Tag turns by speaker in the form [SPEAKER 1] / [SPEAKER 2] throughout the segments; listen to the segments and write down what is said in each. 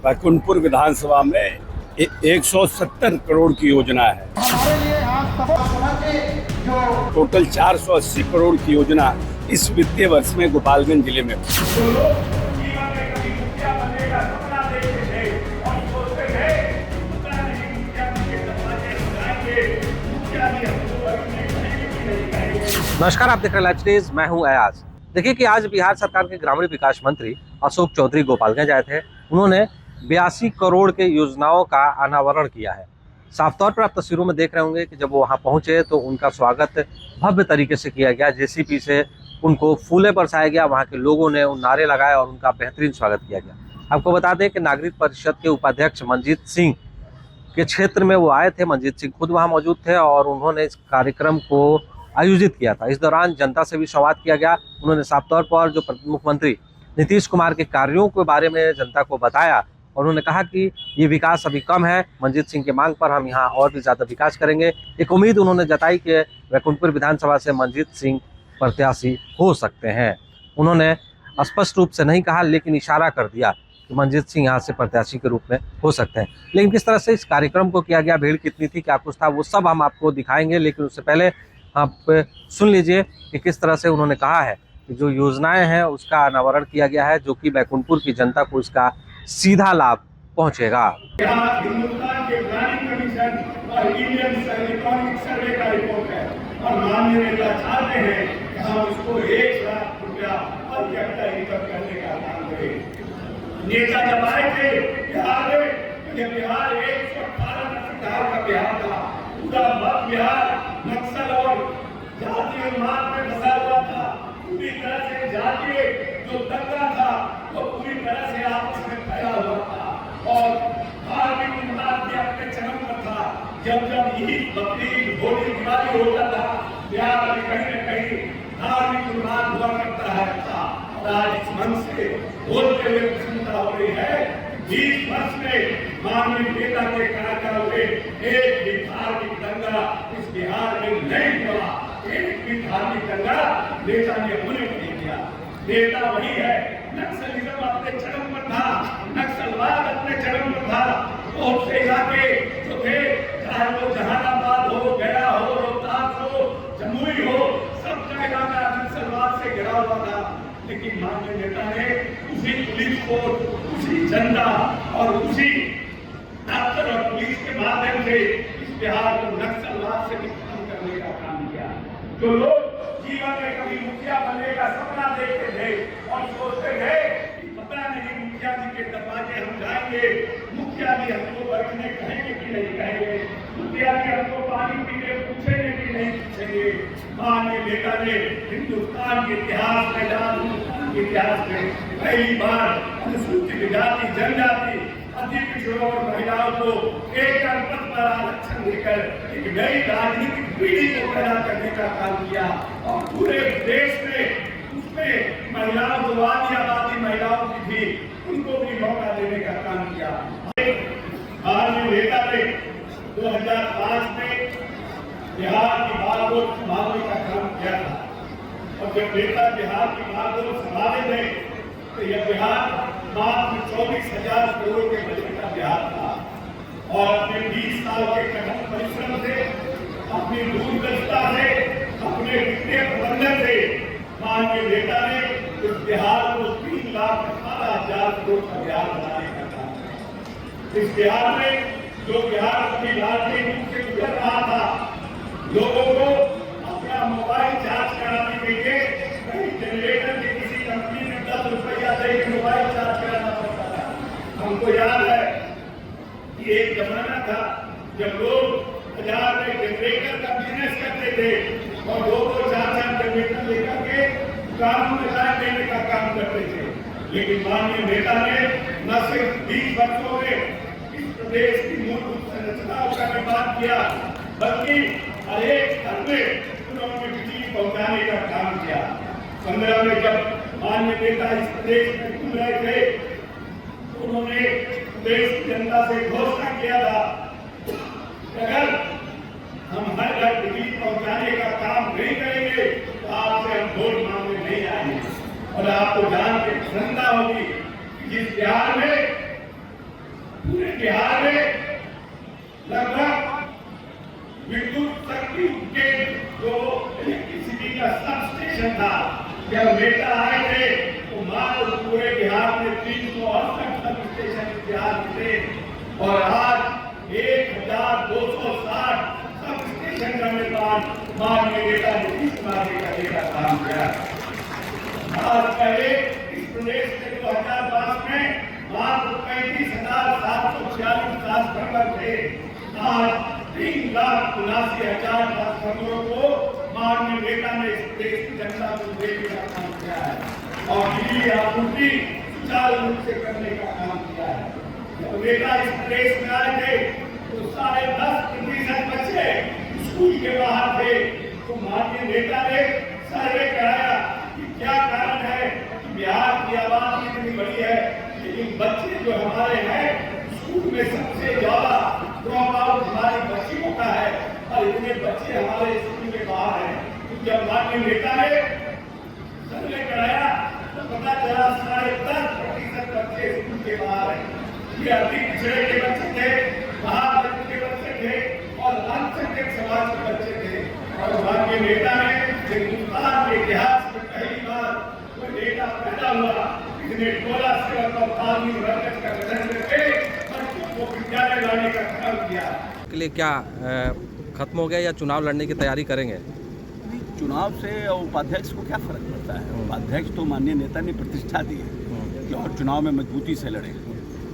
[SPEAKER 1] बैकुंठपुर विधानसभा में 170 करोड़ की योजना है।
[SPEAKER 2] हमारे लिए आज
[SPEAKER 1] टोटल 480 करोड़ की योजना इस वित्तीय वर्ष में गोपालगंज जिले में।
[SPEAKER 3] नमस्कार, आप देख रहे हैं लाइव स्टेज। मैं हूं अयाज। देखिए कि आज बिहार सरकार के ग्रामीण विकास मंत्री अशोक चौधरी गोपालगंज आए थे। उन्होंने 82 करोड़ के योजनाओं का अनावरण किया है। साफ तौर पर आप तस्वीरों में देख रहे होंगे कि जब वो वहां पहुंचे तो उनका स्वागत भव्य तरीके से किया गया। जेसीपी से उनको फूले बरसाया गया, वहां के लोगों ने नारे लगाए और उनका बेहतरीन स्वागत किया गया। आपको बता दें कि नागरिक परिषद के उपाध्यक्ष मंजीत सिंह के क्षेत्र में वो आए थे। मंजीत सिंह खुद वहाँ मौजूद थे और उन्होंने इस कार्यक्रम को आयोजित किया था। इस दौरान जनता से भी संवाद किया गया। उन्होंने साफ तौर पर जो मुख्यमंत्री नीतीश कुमार के कार्यों के बारे में जनता को बताया और उन्होंने कहा कि ये विकास अभी कम है, मंजीत सिंह की मांग पर हम यहाँ और भी ज़्यादा विकास करेंगे। एक उम्मीद उन्होंने जताई कि बैकुंठपुर विधानसभा से मंजीत सिंह प्रत्याशी हो सकते हैं। उन्होंने स्पष्ट रूप से नहीं कहा, लेकिन इशारा कर दिया कि मंजीत सिंह यहाँ से प्रत्याशी के रूप में हो सकते हैं। लेकिन किस तरह से इस कार्यक्रम को किया गया, भीड़ कितनी थी, क्या कुछ था, वो सब हम आपको दिखाएंगे। लेकिन उससे पहले आप सुन लीजिए कि किस तरह से उन्होंने कहा है कि जो योजनाएं हैं उसका अनावरण किया गया है, जो कि बैकुंठपुर की जनता को इसका सीधा लाभ पहुंचेगा।
[SPEAKER 4] हिंदुस्तान के प्लानिंग कमीशन और इंडियन इकोनॉमिक सर्वे का रिपोर्ट है और माननीय नेता चाहते हैं कि हम उसको 1 लाख रुपया पर कैपिटल इनकम करने का काम करें। नेता जब आए थे बिहार में, ये बिहार 118 का बिहार था। पूरा मध्य बिहार नक्सल और जातीय मार्ग में फंसा हुआ था। पूरी तरह से जातीय जो दंगा था वो पूरी तरह से आपस में फैला हुआ था और धार्मिक उन्माद भी अपने चरम पर था। जब ईद, बकरीद, होली, दिवाली होता था, बिहार में कहीं न कहीं धार्मिक उन्माद हुआ करता है था। और आज इस मंच से बोलते हुए प्रसन्नता हो रही है। 20 वर्ष में माननीय नेता के कार्यकाल में एक भी धार्मिक दंगा इस बिहार में नहीं हुआ। एक भी धार्मिक दंगा नेता ने होने को नहीं दिया। नेता वही है। नक्सलिज्म अपने चरम पर था, नक्सलवाद अपने चरम पर था। बहुत से इलाके जो थे, चाहे वो जहानाबाद हो, गया हो, रोहतास हो, जमुई हो, सब का इलाका नक्सलवाद से घिरा हुआ था। लेकिन माननीय नेता ने उसी पुलिस फोर्स, उसी झंडा और उसी डॉक्टर और पुलिस के माध्यम से इस बिहार को नक्सलवाद से खत्म करने का काम किया। जो लोग जीवन में कभी मुखिया बनने का सपना देखते थे और सोचते थे कि पता नहीं मुखिया जी के दरवाजे हम जाएंगे, मुखिया जी हमको बैठने कहेंगे कि नहीं कहेंगे, मुखिया जी हमको पानी पीने पूछेंगे कि नहीं पूछेंगे। माननीय नेता ने हिंदुस्तान के इतिहास में, हिंदुस्तान के इतिहास में पहली बार अनुसूचित जाति, जनजाति, अति पिछड़ों और महिलाओं को एक पद पर आरक्षण देकर एक नई राजनीतिक पीढ़ी को पैदा करने का काम किया और पूरे देश में उसमें महिलाओं को, आदिवासी महिलाओं की भी, उनको भी मौका देने का काम किया। माननीय नेता ने 2005 में बिहार की बागडोर संभालने का काम किया था और जब नेता बिहार की बागडोर संभाले थे तो यह बिहार मात्र 24,000 करोड़ के बजट का बिहार था और अपने 20 साल के कठिन परिश्रम से, अपनी दूरदर्शिता से, अपने वित्तीय प्रबंधन से माननीय नेता ने इस बिहार को 3,18,000 करोड़ का बिहार बनाने का काम किया। इस बिहार में जो बिहार अपनी राजनीतिक रूप से गुजर रहा था, लोगों को अपना मोबाइल चार्ज कराने के लिए कहीं जनरेटर की किसी कंपनी में 10 रुपया देकर मोबाइल चार्ज कराना पड़ता था। हमको याद है कि एक जमाना था जब लोग बाजार में जनरेटर का बिजनेस करते थे और 2-4 जनरेटर लेकर के दुकानों में लाइन देने का काम करते थे। लेकिन माननीय नेता ने न सिर्फ 20 वर्षों में इस प्रदेश की मूलभूत संरचनाओं का निर्माण किया, बल्कि हर एक घर में उन्होंने बिजली पहुंचाने का काम किया। 15 में जब माननीय नेता इस प्रदेश में घूम रहे थे तो उन्होंने देश की जनता से घोषणा किया था कि अगर हम हर घर बिजली पहुंचाने का काम नहीं करेंगे तो आपसे हम वोट मांगने नहीं आएंगे। और आपको जान के प्रसन्नता होगी कि जिस बिहार में बिहार में लगभग विद्युत शक्ति के जो इलेक्ट्रिसिटी का सब स्टेशन था, जब नेता आए थे तो मात्र पूरे बिहार में 368 सब स्टेशन बिहार में थे और आज 1260 सब स्टेशन का निर्माण माननीय नेता नीतीश कुमार जी करने का काम किया। आज पहले इस प्रदेश में 2010 में मात्र 35,746 ट्रांसफार्मर थे। आज 3,79,000 ट्रांसफार्मरों को माननीय नेता ने इस देश की जनता को देने का काम किया है और बिजली आपूर्ति सुचारू रूप से करने का काम किया है। जब नेता इस प्रदेश में आए थे तो 10.5% बच्चे स्कूल के बाहर थे, तो माननीय नेता ने सर्वे कराया कि क्या कारण है कि बिहार की आबादी इतनी बड़ी है लेकिन बच्चे जो हमारे हैं स्कूल में सबसे ज्यादा ड्रॉप आउट हमारी बच्चियों का है और इतने बच्चे हमारे स्कूल के बाहर हैं। तो जब माननीय नेता ने सर्वे कराया तो पता चला 10.5% बच्चे स्कूल के बाहर हैं। ये अधिक पिछड़े के बच्चे थे, बाहर के बच्चे थे और अल्पसंख्यक समाज के बच्चे थे और माननीय नेता ने हिंदुस्तान के इतिहास में पहली बार कोई नेता पैदा हुआ जिसने टोला सेवक और तालमी वर्ग का गठन करके बच्चों को विद्यालय लाने का काम किया।
[SPEAKER 3] के लिए क्या खत्म हो गया या चुनाव लड़ने की तैयारी करेंगे?
[SPEAKER 1] चुनाव से उपाध्यक्ष को क्या फर्क पड़ता है? उपाध्यक्ष तो माननीय नेता ने प्रतिष्ठा दी है कि और चुनाव में मजबूती से लड़े।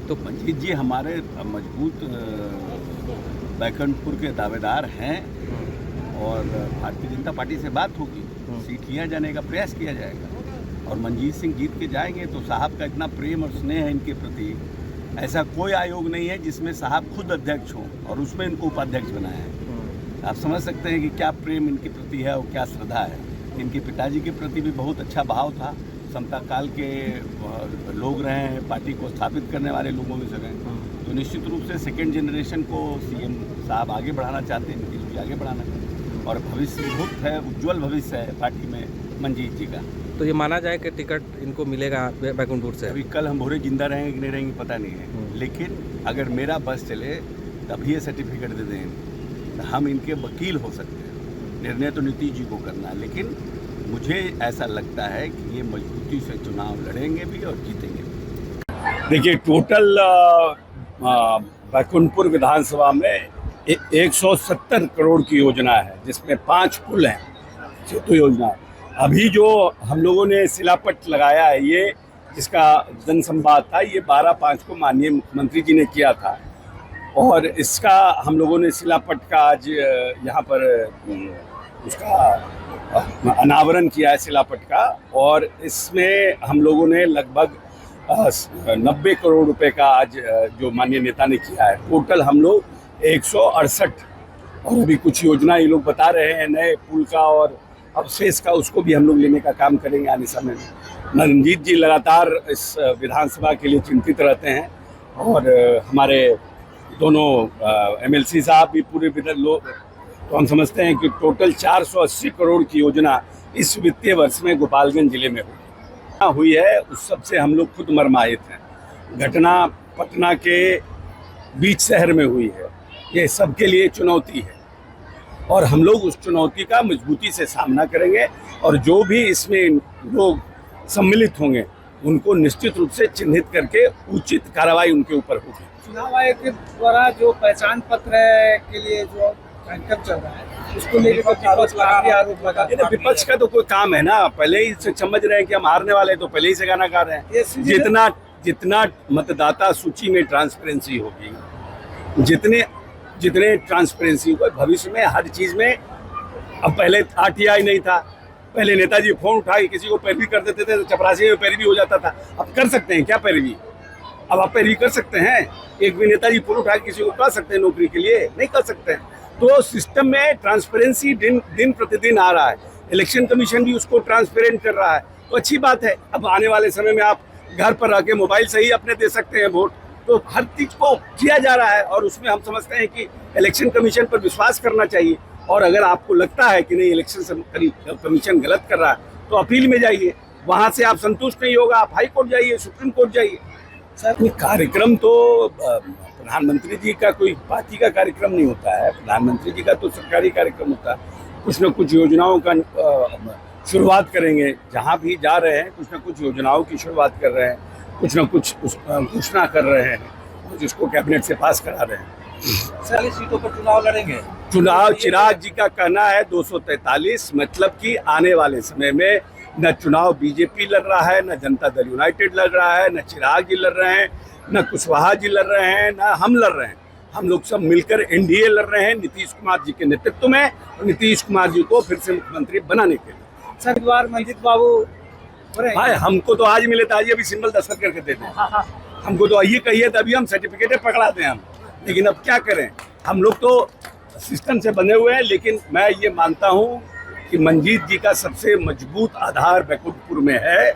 [SPEAKER 1] तो मंजीत जी हमारे मजबूत बैकुंठपुर के दावेदार हैं और भारतीय जनता पार्टी से बात होगी, सीट लिया जाने का प्रयास किया जाएगा और मंजीत सिंह जीत के जाएंगे। तो साहब का इतना प्रेम और स्नेह है इनके प्रति, ऐसा कोई आयोग नहीं है जिसमें साहब खुद अध्यक्ष हों और उसमें इनको उपाध्यक्ष बनाया है। आप समझ सकते हैं कि क्या प्रेम इनके प्रति है और क्या श्रद्धा है। इनके पिताजी के प्रति भी बहुत अच्छा भाव था, समता काल के लोग रहे हैं, पार्टी को स्थापित करने वाले लोगों में से रहे, तो निश्चित रूप से सेकेंड जनरेशन को सीएम साहब आगे बढ़ाना चाहते हैं, नीतीश जी आगे बढ़ाना चाहते हैं और भविष्य बहुत है, उज्ज्वल भविष्य है पार्टी में मंजीत जी का।
[SPEAKER 3] तो ये माना जाए कि टिकट इनको मिलेगा बैकुंठपुर से?
[SPEAKER 1] अभी कल हम भोरे जिंदा रहेंगे कि नहीं रहेंगे पता नहीं है, लेकिन अगर मेरा बस चले तभी ये सर्टिफिकेट दे दें। हम इनके वकील हो सकते हैं, निर्णय तो नीतीश जी को करना है, लेकिन मुझे ऐसा लगता है कि ये मजबूती से चुनाव लड़ेंगे भी और जीतेंगे भी। देखिए टोटल बैकुंठपुर विधानसभा में 170 करोड़ की योजना है जिसमें 5 पुल हैं, सेतु योजना है। अभी जो हम लोगों ने शिलापट लगाया है ये जिसका जनसंवाद था ये 12/5 को माननीय मुख्यमंत्री जी ने किया था और इसका हम लोगों ने शिलापट का आज यहाँ पर उसका अनावरण किया है शिलापट का और इसमें हम लोगों ने लगभग 90 करोड़ रुपए का आज जो माननीय नेता ने किया है। टोटल हम लोग 168 और अभी कुछ योजना ये लोग बता रहे हैं नए पुल का और अवशेष का, उसको भी हम लोग लेने का काम करेंगे आने समय में। रणजीत जी लगातार इस विधानसभा के लिए चिंतित रहते हैं और हमारे दोनों एमएलसी साहब भी पूरे लोग, तो हम समझते हैं कि टोटल 480 करोड़ की योजना इस वित्तीय वर्ष में गोपालगंज जिले में हुई है। उस सबसे हम लोग खुद मर्माहित हैं। घटना पटना के बीच शहर में हुई है, ये सबके लिए चुनौती है और हम लोग उस चुनौती का मजबूती से सामना करेंगे और जो भी इसमें लोग सम्मिलित होंगे उनको निश्चित रूप से चिन्हित करके उचित कार्रवाई उनके ऊपर होगी।
[SPEAKER 2] चुनाव आयोग के द्वारा जो पहचान पत्र के लिए जो कार्यक्रम चल रहा है उसको लेकर विपक्ष काफी आरोप लगा।
[SPEAKER 1] विपक्ष का तो कोई काम है ना, पहले ही से समझ रहे हैं कि हम हारने वाले तो पहले ही से गाना गा रहे हैं। जितना मतदाता सूची में ट्रांसपेरेंसी होगी, जितने ट्रांसपेरेंसी होगा भविष्य में हर चीज में। अब पहले RTI नहीं था, पहले नेताजी फोन उठा के किसी को पैरवी कर देते थे तो चपरासी में पैरवी हो जाता था। अब कर सकते हैं क्या पैरवी? अब आप पैरवी कर सकते हैं? एक भी नेताजी फोन उठा के किसी को कर सकते हैं नौकरी के लिए? नहीं कर सकते हैं। तो सिस्टम में ट्रांसपेरेंसी दिन प्रतिदिन आ रहा है, इलेक्शन कमीशन भी उसको ट्रांसपेरेंट कर रहा है, तो अच्छी बात है। अब आने वाले समय में आप घर पर रह के मोबाइल से ही अपने दे सकते हैं वोट, तो हर चीज को किया जा रहा है और उसमें हम समझते हैं कि इलेक्शन कमीशन पर विश्वास करना चाहिए। और अगर आपको लगता है कि नहीं इलेक्शन कमीशन गलत कर रहा है तो अपील में जाइए, वहां से आप संतुष्ट नहीं होगा आप हाई कोर्ट जाइए, सुप्रीम कोर्ट जाइए। सर कार्यक्रम तो प्रधानमंत्री जी का कोई पार्टी का कार्यक्रम नहीं होता है, प्रधानमंत्री जी का तो सरकारी कार्यक्रम होता है। कुछ न कुछ योजनाओं का शुरुआत करेंगे, जहाँ भी जा रहे हैं कुछ न कुछ योजनाओं की शुरुआत कर रहे हैं, कुछ न कुछ घोषणा कर रहे हैं जिसको कैबिनेट से पास करा रहे हैं।
[SPEAKER 3] 40 सीटों पर चुनाव लड़ेंगे।
[SPEAKER 1] चुनाव चिराग जी का कहना है 243, मतलब कि आने वाले समय में न चुनाव बीजेपी लड़ रहा है, न जनता दल यूनाइटेड लड़ रहा है, न चिराग जी लड़ रहे हैं, न कुशवाहा जी लड़ रहे हैं, न हम लड़ रहे हैं। हम लोग सब मिलकर एनडीए लड़ रहे हैं नीतीश कुमार जी के नेतृत्व में, और नीतीश कुमार जी को फिर से मुख्यमंत्री बनाने के लिए।
[SPEAKER 2] सर इस बार मंजीत बाबू हो रहे हैं।
[SPEAKER 1] भाई हमको तो आज मिले थे, आज अभी सिंबल दस्तखत करके देते हैं। हमको तो ये कहिए तभी हम सर्टिफिकेट पकड़ा दें हम, लेकिन अब क्या करें, हम लोग तो सिस्टम से बने हुए हैं। लेकिन मैं ये मानता हूँ कि मंजीत जी का सबसे मजबूत आधार बैकुंठपुर में है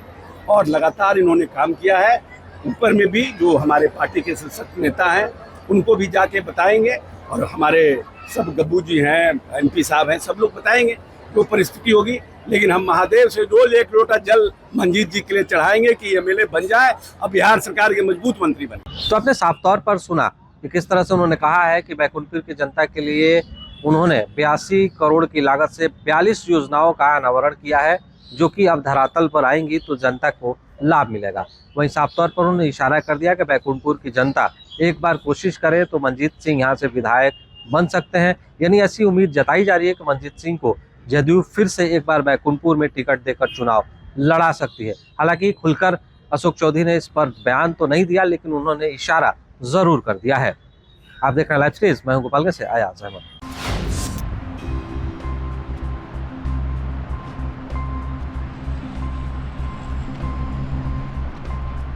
[SPEAKER 1] और लगातार इन्होंने काम किया है। ऊपर में भी जो हमारे पार्टी के सशक्त नेता हैं उनको भी जाके बताएंगे, और हमारे सब गब्बू जी हैं, एमपी साहब हैं, सब लोग बताएंगे जो परिस्थिति होगी। लेकिन हम महादेव से रोज एक लोटा जल मंजीत जी के लिए चढ़ाएंगे कि एमएलए बन जाए और बिहार सरकार के मजबूत मंत्री बने।
[SPEAKER 3] तो आपने साफ तौर पर सुना कि किस तरह से उन्होंने कहा है कि बैकुंठपुर की जनता के लिए उन्होंने 82 करोड़ की लागत से 42 योजनाओं का अनावरण किया है, जो कि अब धरातल पर आएंगी तो जनता को लाभ मिलेगा। वहीं साफ तौर पर उन्होंने इशारा कर दिया कि बैकुंठपुर की जनता एक बार कोशिश करे तो मंजीत सिंह यहाँ से विधायक बन सकते हैं। यानी ऐसी उम्मीद जताई जा रही है कि मंजीत सिंह को जदयू फिर से एक बार बैकुंठपुर में टिकट देकर चुनाव लड़ा सकती है। हालांकि खुलकर अशोक चौधरी ने इस पर बयान तो नहीं दिया, लेकिन उन्होंने इशारा जरूर कर दिया है। आप देख रहे हैं लाइव स्टेज, मैं हूं गोपालगंज से अयाज अहमद।